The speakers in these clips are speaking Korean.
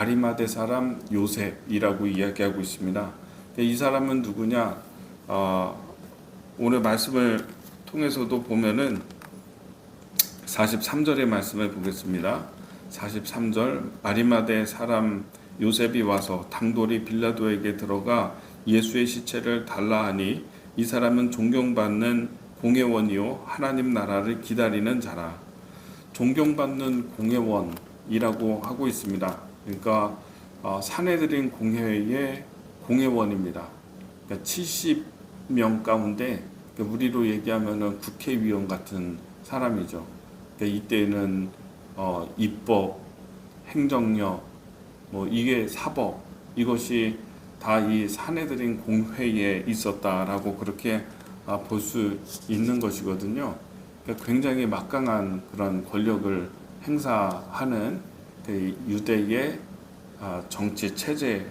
아리마대 사람 요셉이라고 이야기하고 있습니다. 이 사람은 누구냐? 오늘 말씀을 통해서도 보면은 43절의 말씀을 보겠습니다. 43절 아리마대 사람 요셉이 와서 당돌이 빌라도에게 들어가 예수의 시체를 달라 하니 이 사람은 존경받는 공회원이요 하나님 나라를 기다리는 자라. 존경받는 공회원이라고 하고 있습니다. 그러니까 사내들인 공회의 공회원입니다. 그러니까 70명 가운데 우리로 얘기하면은 국회의원 같은 사람이죠. 그러니까 이때는 입법, 행정력, 뭐 이게 사법 이것이 다 이 사내들인 공회에 있었다라고 그렇게 볼 수 있는 것이거든요. 그러니까 굉장히 막강한 그런 권력을 행사하는 그 유대의 정치 체제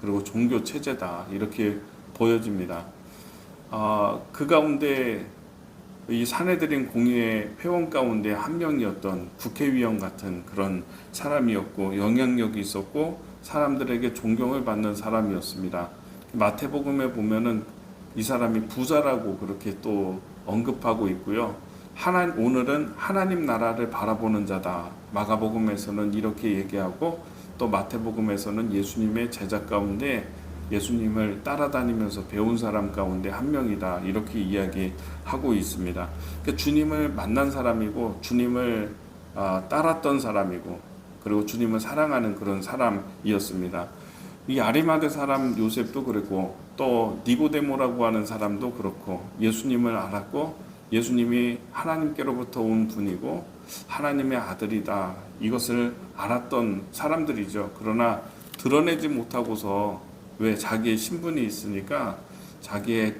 그리고 종교 체제다 이렇게 보여집니다. 그 가운데 이 사내들인 공회의 회원 가운데 한 명이었던 국회의원 같은 그런 사람이었고 영향력이 있었고 사람들에게 존경을 받는 사람이었습니다. 마태복음에 보면은 이 사람이 부자라고 그렇게 또 언급하고 있고요. 오늘은 하나님 나라를 바라보는 자다. 마가복음에서는 이렇게 얘기하고 또 마태복음에서는 예수님의 제자 가운데 예수님을 따라다니면서 배운 사람 가운데 한 명이다. 이렇게 이야기하고 있습니다. 그러니까 주님을 만난 사람이고 주님을 따랐던 사람이고 그리고 주님을 사랑하는 그런 사람이었습니다. 이 아리마대 사람 요셉도 그랬고 또 니고데모라고 하는 사람도 그렇고 예수님을 알았고 예수님이 하나님께로부터 온 분이고 하나님의 아들이다 이것을 알았던 사람들이죠. 그러나 드러내지 못하고서 왜 자기의 신분이 있으니까 자기의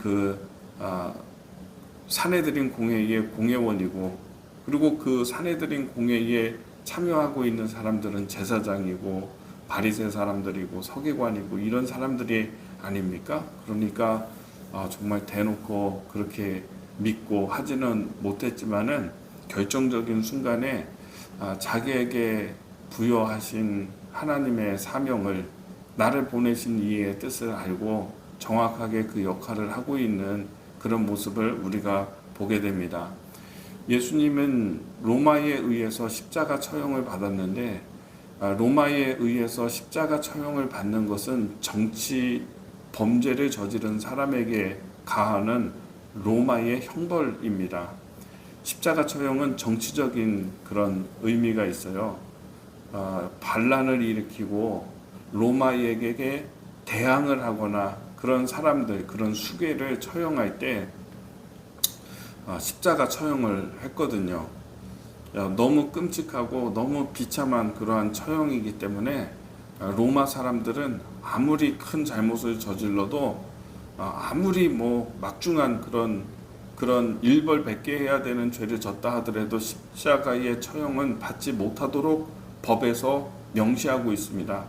사내들인 공회의 공회원이고 그리고 그 사내들인 공회에 참여하고 있는 사람들은 제사장이고 바리새 사람들이고 서기관이고 이런 사람들이 아닙니까? 그러니까 정말 대놓고 그렇게 믿고 하지는 못했지만은 결정적인 순간에 자기에게 부여하신 하나님의 사명을 나를 보내신 이의 뜻을 알고 정확하게 그 역할을 하고 있는 그런 모습을 우리가 보게 됩니다. 예수님은 로마에 의해서 십자가 처형을 받았는데 로마에 의해서 십자가 처형을 받는 것은 정치 범죄를 저지른 사람에게 가하는 로마의 형벌입니다. 십자가 처형은 정치적인 그런 의미가 있어요. 반란을 일으키고 로마에게 대항을 하거나 그런 사람들, 그런 수괴를 처형할 때 십자가 처형을 했거든요. 너무 끔찍하고 너무 비참한 그러한 처형이기 때문에 로마 사람들은 아무리 큰 잘못을 저질러도 아무리 뭐 막중한 그런 일벌백계 해야 되는 죄를 졌다 하더라도 십자가의 처형은 받지 못하도록 법에서 명시하고 있습니다.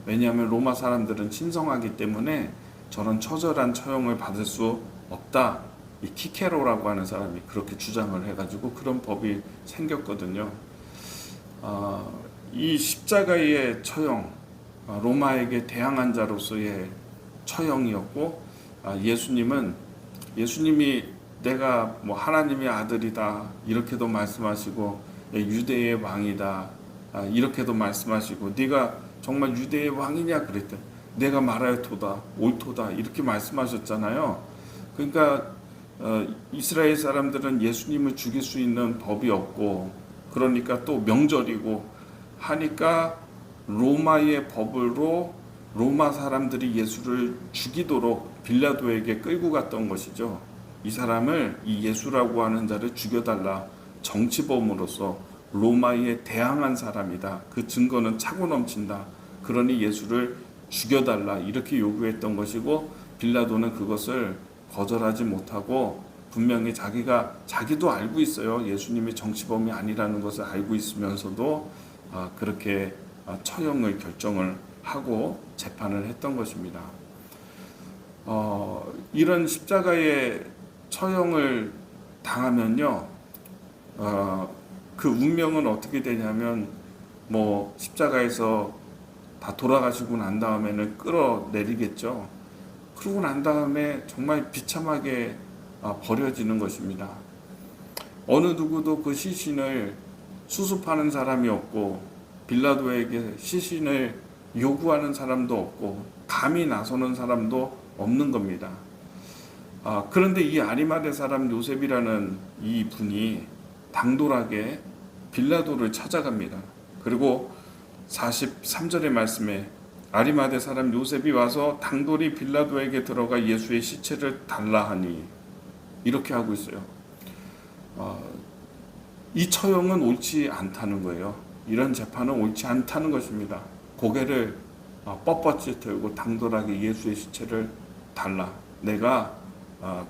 왜냐하면 로마 사람들은 신성하기 때문에 저런 처절한 처형을 받을 수 없다. 이 키케로라고 하는 사람이 그렇게 주장을 해가지고 그런 법이 생겼거든요. 이 십자가의 처형, 로마에게 대항한 자로서의 처형이었고 예수님이 내가 뭐 하나님의 아들이다 이렇게도 말씀하시고 유대의 왕이다 이렇게도 말씀하시고 네가 정말 유대의 왕이냐 그랬더니 내가 말하였도다 옳도다 이렇게 말씀하셨잖아요. 그러니까 이스라엘 사람들은 예수님을 죽일 수 있는 법이 없고 그러니까 또 명절이고 하니까 로마의 법으로 로마 사람들이 예수를 죽이도록 빌라도에게 끌고 갔던 것이죠. 이 사람을 이 예수라고 하는 자를 죽여달라. 정치범으로서 로마에 대항한 사람이다. 그 증거는 차고 넘친다. 그러니 예수를 죽여달라. 이렇게 요구했던 것이고 빌라도는 그것을 거절하지 못하고 분명히 자기도 알고 있어요. 예수님이 정치범이 아니라는 것을 알고 있으면서도 그렇게 처형을 결정을 하고 재판을 했던 것입니다. 이런 십자가의 처형을 당하면요, 그 운명은 어떻게 되냐면 뭐 십자가에서 다 돌아가시고 난 다음에는 끌어내리겠죠. 그러고 난 다음에 정말 비참하게 버려지는 것입니다. 어느 누구도 그 시신을 수습하는 사람이 없고 빌라도에게 시신을 요구하는 사람도 없고 감히 나서는 사람도 없는 겁니다. 그런데 이 아리마대 사람 요셉이라는 이 분이 당돌하게 빌라도를 찾아갑니다. 그리고 43절의 말씀에 아리마대 사람 요셉이 와서 당돌이 빌라도에게 들어가 예수의 시체를 달라 하니, 이렇게 하고 있어요. 이 처형은 옳지 않다는 거예요. 이런 재판은 옳지 않다는 것입니다. 고개를 뻣뻣이 들고 당돌하게 예수의 시체를 달라. 내가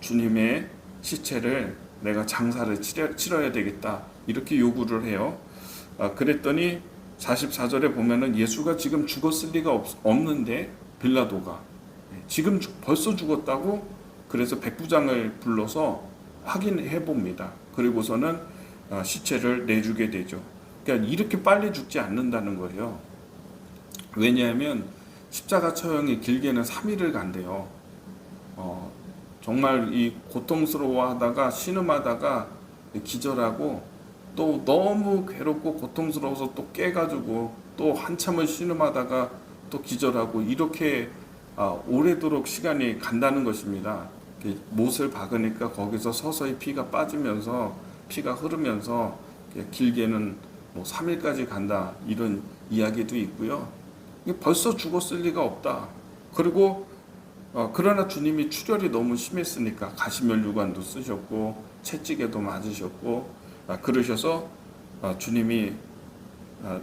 주님의 시체를 내가 장사를 치러야 되겠다. 이렇게 요구를 해요. 그랬더니 44절에 보면은 예수가 지금 죽었을 리가 없는데 빌라도가 지금 벌써 죽었다고, 그래서 백부장을 불러서 확인해 봅니다. 그리고서는 시체를 내주게 되죠. 그러니까 이렇게 빨리 죽지 않는다는 거예요. 왜냐하면 십자가 처형이 길게는 3일을 간대요. 정말 이 고통스러워하다가 신음하다가 기절하고 또 너무 괴롭고 고통스러워서 또 깨가지고 또 한참을 신음하다가 또 기절하고, 이렇게 오래도록 시간이 간다는 것입니다. 못을 박으니까 거기서 서서히 피가 빠지면서 피가 흐르면서 길게는 뭐 3일까지 간다, 이런 이야기도 있고요. 벌써 죽었을 리가 없다. 그리고 그러나 주님이 출혈이 너무 심했으니까 가시면류관도 쓰셨고 채찍에도 맞으셨고 그러셔서 주님이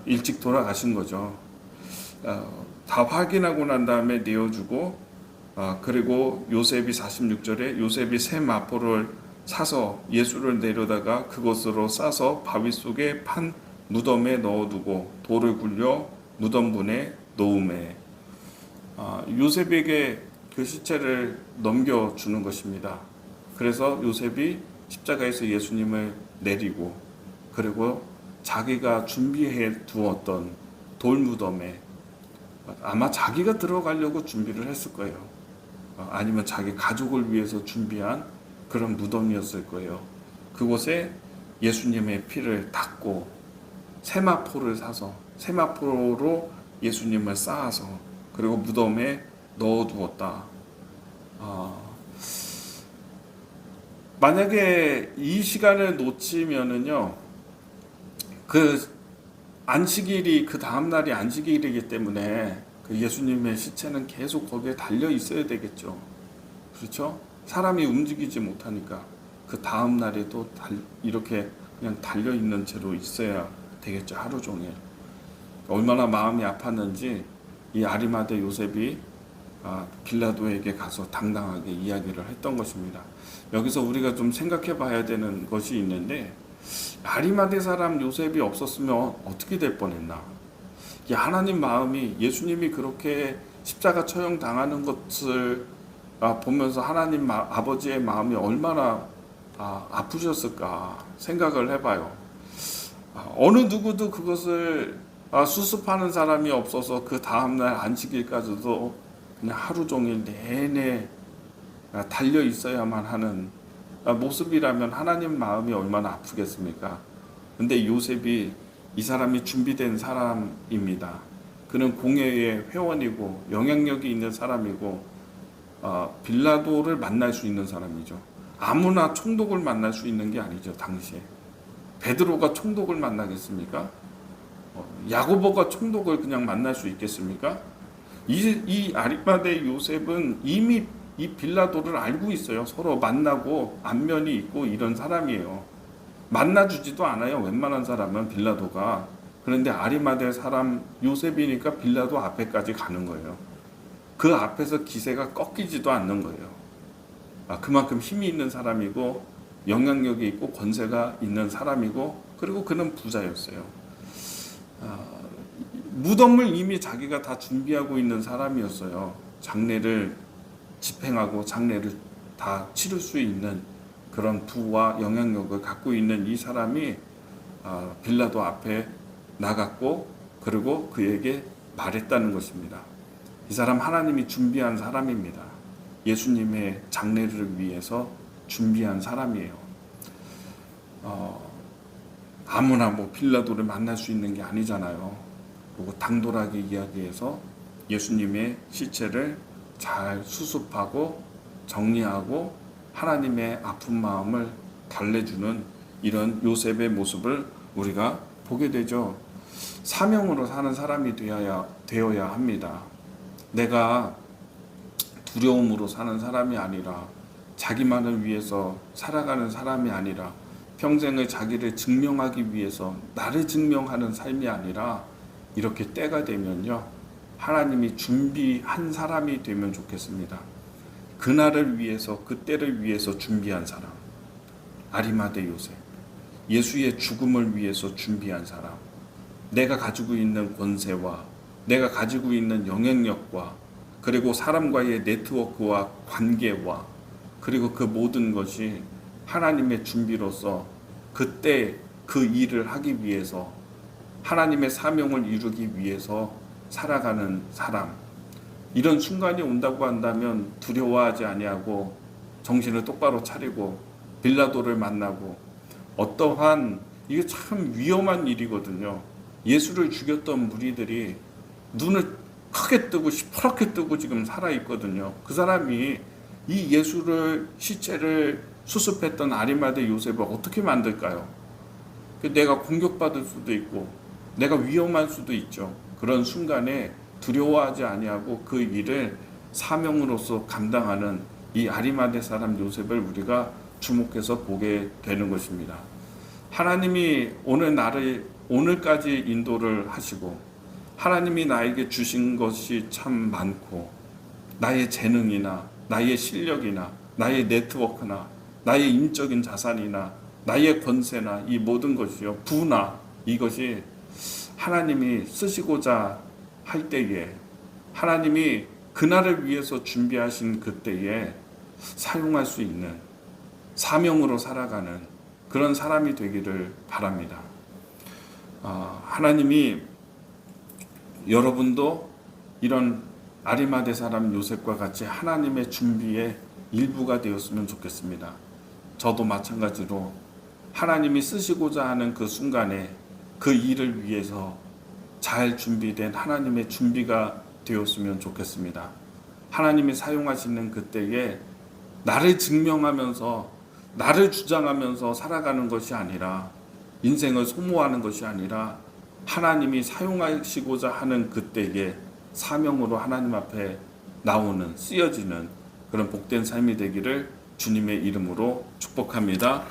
일찍 돌아가신 거죠. 다 확인하고 난 다음에 내어주고, 그리고 요셉이 46절에 요셉이 새 마포를 사서 예수를 내려다가 그것으로 싸서 바위 속에 판 무덤에 넣어두고 돌을 굴려 무덤분에 놓음에, 요셉에게 그 시체를 넘겨주는 것입니다. 그래서 요셉이 십자가에서 예수님을 내리고, 그리고 자기가 준비해 두었던 돌무덤에, 아마 자기가 들어가려고 준비를 했을 거예요. 아니면 자기 가족을 위해서 준비한 그런 무덤이었을 거예요. 그곳에 예수님의 피를 닦고 세마포를 사서 세마포로 예수님을 쌓아서 그리고 무덤에 넣어두었다. 만약에 이 시간을 놓치면은요, 그 안식일이 그 다음 날이 안식일이기 때문에 그 예수님의 시체는 계속 거기에 달려 있어야 되겠죠. 그렇죠? 사람이 움직이지 못하니까 그 다음 날에도 이렇게 그냥 달려 있는 채로 있어야 되겠죠. 하루 종일. 얼마나 마음이 아팠는지 이 아리마대 요셉이 빌라도에게 가서 당당하게 이야기를 했던 것입니다. 여기서 우리가 좀 생각해 봐야 되는 것이 있는데, 아리마대 사람 요셉이 없었으면 어떻게 될 뻔했나. 하나님 마음이, 예수님이 그렇게 십자가 처형 당하는 것을 보면서 하나님 아버지의 마음이 얼마나 아프셨을까 생각을 해봐요. 어느 누구도 그것을 수습하는 사람이 없어서 그 다음날 안식일까지도 그냥 하루 종일 내내 달려 있어야만 하는 모습이라면 하나님 마음이 얼마나 아프겠습니까? 근데 요셉이, 이 사람이 준비된 사람입니다. 그는 공회의 회원이고 영향력이 있는 사람이고 빌라도를 만날 수 있는 사람이죠. 아무나 총독을 만날 수 있는 게 아니죠. 당시에 베드로가 총독을 만나겠습니까? 야고보가 총독을 그냥 만날 수 있겠습니까? 이 아리마대 요셉은 이미 이 빌라도를 알고 있어요. 서로 만나고 안면이 있고 이런 사람이에요. 만나주지도 않아요. 웬만한 사람은 빌라도가. 그런데 아리마대 사람 요셉이니까 빌라도 앞에까지 가는 거예요. 그 앞에서 기세가 꺾이지도 않는 거예요. 그만큼 힘이 있는 사람이고 영향력이 있고 권세가 있는 사람이고, 그리고 그는 부자였어요. 무덤을 이미 자기가 다 준비하고 있는 사람이었어요. 장례를 집행하고 장례를 다 치를 수 있는 그런 부와 영향력을 갖고 있는 이 사람이 빌라도 앞에 나갔고, 그리고 그에게 말했다는 것입니다. 이 사람 하나님이 준비한 사람입니다. 예수님의 장례를 위해서 준비한 사람이에요. 아무나 뭐 빌라도를 만날 수 있는 게 아니잖아요. 그리고 당돌하게 이야기해서 예수님의 시체를 잘 수습하고 정리하고 하나님의 아픈 마음을 달래주는 이런 요셉의 모습을 우리가 보게 되죠. 사명으로 사는 사람이 되어야 합니다. 내가 두려움으로 사는 사람이 아니라 자기만을 위해서 살아가는 사람이 아니라 평생을 자기를 증명하기 위해서 나를 증명하는 삶이 아니라 이렇게 때가 되면요, 하나님이 준비한 사람이 되면 좋겠습니다. 그날을 위해서, 그때를 위해서 준비한 사람, 아리마대 요셉, 예수의 죽음을 위해서 준비한 사람, 내가 가지고 있는 권세와 내가 가지고 있는 영향력과 그리고 사람과의 네트워크와 관계와 그리고 그 모든 것이 하나님의 준비로서 그때 그 일을 하기 위해서 하나님의 사명을 이루기 위해서 살아가는 사람, 이런 순간이 온다고 한다면 두려워하지 아니하고 정신을 똑바로 차리고 빌라도를 만나고, 어떠한, 이게 참 위험한 일이거든요. 예수를 죽였던 무리들이 눈을 크게 뜨고 시퍼렇게 뜨고 지금 살아있거든요. 그 사람이 이 예수를, 시체를 수습했던 아리마대 요셉을 어떻게 만들까요? 내가 공격받을 수도 있고 내가 위험할 수도 있죠. 그런 순간에 두려워하지 아니하고 그 일을 사명으로서 감당하는 이 아리마대 사람 요셉을 우리가 주목해서 보게 되는 것입니다. 하나님이 오늘 나를 오늘까지 인도를 하시고 하나님이 나에게 주신 것이 참 많고, 나의 재능이나 나의 실력이나 나의 네트워크나 나의 인적인 자산이나 나의 권세나 이 모든 것이요, 부나 이것이 하나님이 쓰시고자 할 때에, 하나님이 그날을 위해서 준비하신 그때에 사용할 수 있는 사명으로 살아가는 그런 사람이 되기를 바랍니다. 하나님이 여러분도 이런 아리마대 사람 요셉과 같이 하나님의 준비의 일부가 되었으면 좋겠습니다. 저도 마찬가지로 하나님이 쓰시고자 하는 그 순간에 그 일을 위해서 잘 준비된 하나님의 준비가 되었으면 좋겠습니다. 하나님이 사용하시는 그때에 나를 증명하면서 나를 주장하면서 살아가는 것이 아니라, 인생을 소모하는 것이 아니라 하나님이 사용하시고자 하는 그때에 사명으로 하나님 앞에 나오는, 쓰여지는 그런 복된 삶이 되기를 주님의 이름으로 축복합니다.